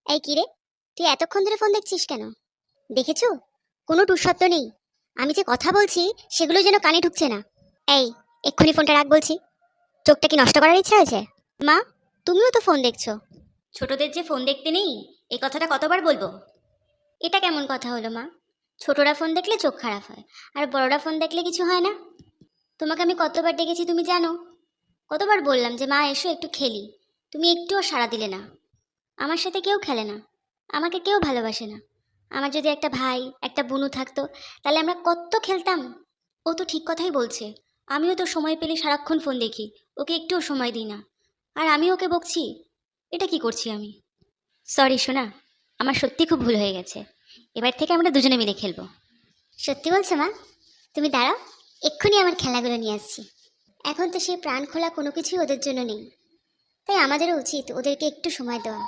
এই কিরে, তুই এতক্ষণ ধরে ফোন দেখছিস কেন? দেখেছো, কোনো টুসত্ব নেই। আমি যে কথা বলছি সেগুলো যেন কানে ঢুকছে না। এই, এক্ষুনি ফোনটা রাখ বলছি। চোখটা কি নষ্ট করার ইচ্ছা হয়েছে? মা, তুমিও তো ফোন দেখছো। ছোটদের যে ফোন দেখতে নেই, এই কথাটা কতবার বলবো? এটা কেমন কথা হলো মা? ছোটরা ফোন দেখলে চোখ খারাপ হয়, আর বড়রা ফোন দেখলে কিছু হয় না। তোমাকে আমি কতবার ডেকেছি তুমি জানো? কতবার বললাম যে মা এসো একটু খেলি, তুমি একটুও সাড়া দিলে না। আমার সাথে কেউ খেলে না, আমাকে কেউ ভালোবাসে না। আমার যদি একটা ভাই একটা বোনু থাকতো, তাহলে আমরা কত খেলতাম। ও তো ঠিক কথাই বলছে। আমিও তো সময় পেলে সারাক্ষণ ফোন দেখি, ওকে একটুও সময় দিই না। আর আমি ওকে বকছি, এটা কি করছি আমি? সরি সোনা, আমার সত্যি খুব ভুল হয়ে গেছে। এবার থেকে আমরা দুজনে মিলে খেলবো। সত্যি বলছো মা? তুমি দাঁড়াও, এক্ষুনি আমার খেলাগুলো নিয়ে আসছি। এখন তো সেই প্রাণ খোলা কোনো কিছুই ওদের জন্য নেই, তাই আমাদেরও উচিত ওদেরকে একটু সময় দেওয়া।